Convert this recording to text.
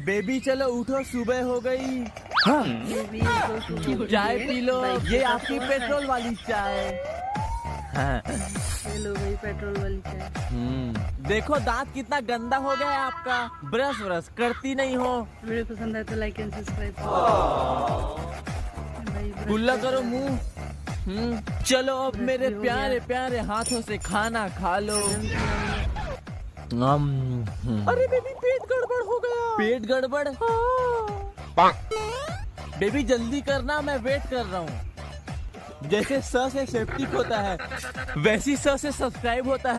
Baby चलो उठो, सुबह हो गई। हाँ। चाय पी लो, ये आपकी पेट्रोल वाली चाय। हाँ। लो भाई पेट्रोल वाली चाय। देखो दांत कितना गंदा हो गया है आपका, ब्रश ब्रश करती नहीं हो। वीडियो पसंद आए तो लाइक एंड सब्सक्राइब। गुल्ला करो मुंह। चलो अब मेरे प्यारे प्यारे हाथों से खाना खा लो। अरे बेबी पेट गड़बड़ हो गया। पेट गड़बड़? हाँ। बेबी जल्दी करना, मैं वेट कर रहा हूँ। जैसे स से सेप्टिक होता है वैसी स से सब्सक्राइब होता है।